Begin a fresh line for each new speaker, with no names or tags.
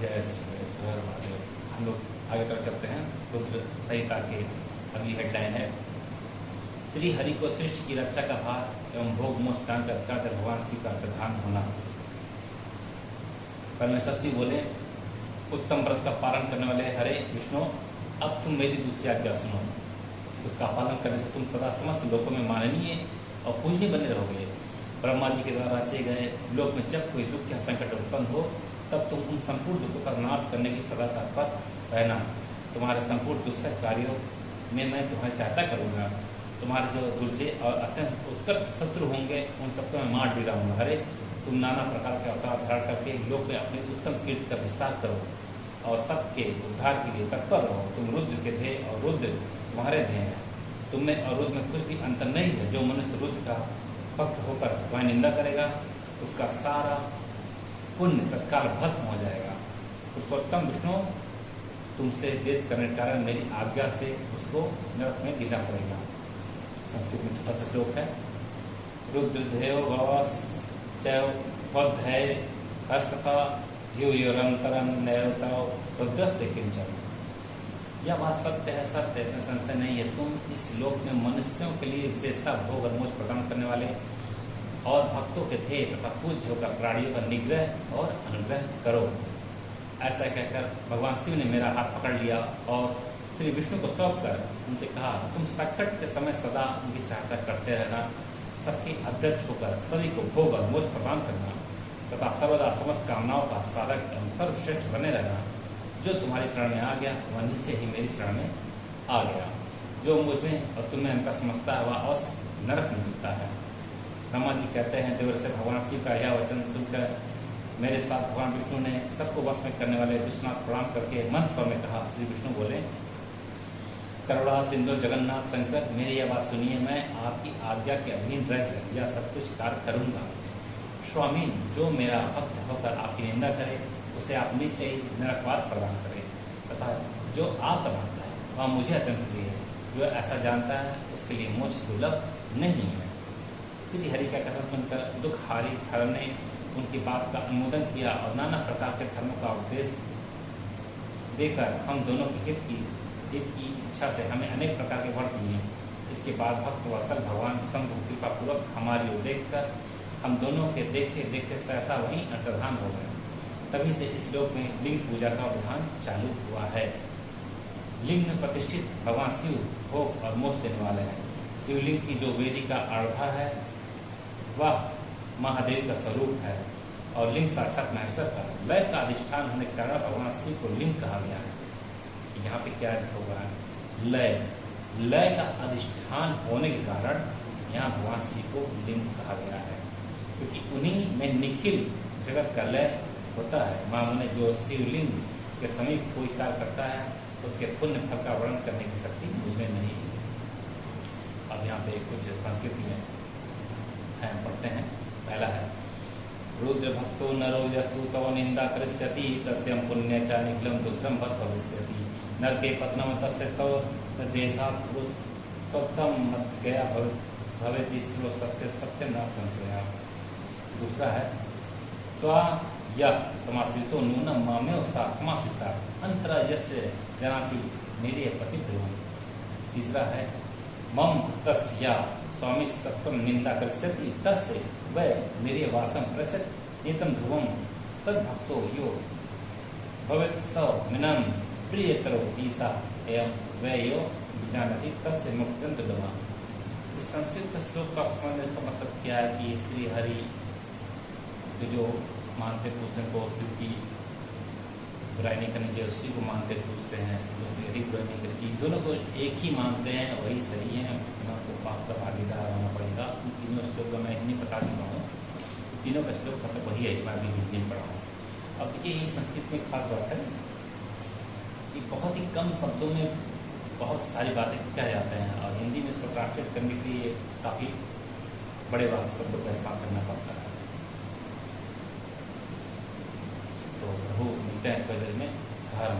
जय श्री महादेव। हम लोग आगे तरफ चलते हैं। रुद्र संहिता के अगली हेडलाइन है, श्री हरि को सृष्टि की रक्षा का भार एवं भोग मोक्ष दान का अधिकार भगवान शिव का अंतर्धान होना। परमेश्वर शिव बोले, उत्तम व्रत का पालन करने वाले हरे विष्णु, अब तुम मेरी दूसरी आज्ञा सुनो। उसका पालन करने से तुम सदा समस्त लोकों में माननीय और पूजनीय बने रहोगे। ब्रह्मा जी के द्वारा रचे गए लोक में जब कोई दुख या संकट उत्पन्न हो, तब तुम उन संपूर्ण दुखों का नाश करने की सदा तत्पर रहना। तुम्हारे संपूर्ण दुस्सह कार्यों में मैं तुम्हारी सहायता करूंगा। तुम्हारे जो दुर्जय और अत्यंत उत्कट शत्रु होंगे, उन सबको मैं मार गिराऊंगा। हरे, तुम नाना प्रकार के अवतार धारण करके लोक में अपनी उत्तम कीर्ति का विस्तार करो और सबके उद्धार के लिए तत्पर रहो। तुम रुद्र के ध्येय और रुद्र तुम्हारे ध्येय हैं। तुम में और रुद्र में कुछ भी अंतर नहीं है। जो मनुष्य रुद्र का भक्त होकर तुम्हारी निंदा करेगा, उसका सारा पुण्य तत्काल भस्म हो जाएगा। उसको उत्तम विष्णु तुमसे देश करने के कारण मेरी आज्ञा से उसको नरक में गिरना पड़ेगा। संस्कृत में छोटा सा श्लोक है, रुद्रधेयो भवस चय हर्षता युरंतरम नैवताओ रुद्रस्य किंचन। यह बात सत्य है, सत्य है, इसमें संशय नहीं है। तुम इस लोक में मनुष्यों के लिए विशेषता भोग और मोक्ष प्रदान करने वाले और भक्तों के ध्येय तथा पूज्य होकर प्राणियों का निग्रह और अनुग्रह करो। ऐसा कहकर भगवान शिव ने मेरा हाथ पकड़ लिया और श्री विष्णु को सौंप कर उनसे कहा, तुम संकट के समय सदा उनकी सहायता करते रहना, सबके अध्यक्ष होकर सभी को भोग और मोक्ष प्रदान करना तथा सर्वदा समस्त कामनाओं का साधक एवं सर्वश्रेष्ठ बने रहना। जो तुम्हारी शरण में आ गया, वह निश्चय ही मेरी शरण में आ गया। जो मुझ में और तुम्हें अंतर समझता है, वह अवश्य नरक में मिलता है। ब्रह्मा जी कहते हैं, देवर्षि भगवान शिव का यह वचन सुनकर मेरे साथ भगवान विष्णु ने सबको वश में करने वाले विश्वनाथ प्रणाम करके मन स्वर में कहा। श्री विष्णु बोले, करुणा सिंधु जगन्नाथ शंकर, मेरी यह बात सुनिए। मैं आपकी आज्ञा के अधीन रहकर यह सब कुछ कार्य करूंगा। स्वामी, जो मेरा भक्त होकर आपकी निंदा करे, उसे आप निश्चय ही नरकवास प्रदान करें तथा जो आपका भक्त है वह मुझे अत्यंत प्रिय है। जो ऐसा जानता है उसके लिए मोक्ष दुर्लभ नहीं है। श्री हरि का कथन सुनकर दुखहारी हर ने उनकी बात का अनुमोदन किया और नाना प्रकार के धर्मों का उपदेश देकर हम दोनों के हित की इच्छा से हमें अनेक प्रकार के वर दिए। इसके बाद भक्त वत्सल भगवान शंभु कृपा पूर्वक हमारी ओर देखकर हम दोनों के देखते देखते सहसा वहीं अंतर्धान हो गए। तभी से इस लोक में लिंग पूजा का विधान चालू हुआ है। लिंग में प्रतिष्ठित भगवान शिव भोग और मोक्ष देने वाले हैं। शिवलिंग की जो वेदी का आराधा है, वह महादेव का स्वरूप है और लिंग साक्षात महेश्वर का लय का अधिष्ठान होने के कारण भगवान शिव को लिंग कहा गया है। यहाँ पे क्या होगा, लय का अधिष्ठान होने के कारण यहाँ भगवान शिव को लिंग कहा गया है, क्योंकि उन्हीं में निखिल जगत का लय होता है। मामू ने जो शिवलिंग के समीप कोई कार्य करता है, उसके पुण्य फल का वर्णन करने की शक्ति मुझमें नहीं है। अब यहाँ पे कुछ संस्कृत में पढ़ते हैं। पहला है, रुद्र भक्तो नरो यस्तु तव निंदा करिष्यति तस्यं पुण्य च निखिलं रुद्रं भस भविष्यति नरके पतनं तस्य तव देशात् पुरुषोत्तम मत गया भवेति सत्य सत्य न संशय। दूसरा है, त्वा यह समासितो नूनम मामेव सा समासिता अंतरा यस्य जनाति मेरे पति ध्रुव। तीसरा है, मम तस्या स्वामी सत्वम निंदा करिष्यति तस्य वै मेरे वासम प्रचत नितम ध्रुवम तद्भक्तो यो भवेत्सव मिनम प्रियतरो ईसा एवं वै यो विजानति तस्य मुक्तिं दुर्लभा। इस संस्कृत का श्लोक का समझने इसका मतलब क्या है कि श्री हरि जो मानते पूछते को शिव की बुराई नहीं करनी चाहिए, शिव को मानते पूछते हैं, जो श्री हरि बुराई नहीं करनी चाहिए, दोनों को एक ही मानते हैं, वही सही है। उनको पाप का भागीदार होना पड़ेगा। इन तीनों श्लोक मैं हिंदी प्रकाश में हूँ, तीनों का श्लोक मतलब वही है जो मैं अभी हिंदी में पढ़ा हूँ। अब देखिए, ये संस्कृत में खास बात है कि बहुत ही कम शब्दों में बहुत सारी बातें कह जाते हैं और हिंदी में इसको ट्रांसलेट करने के लिए काफ़ी बड़े शब्दों का इस्तेमाल करना पड़ता है। तो प्रभु मिलते हैं थोड़ी देर में। हर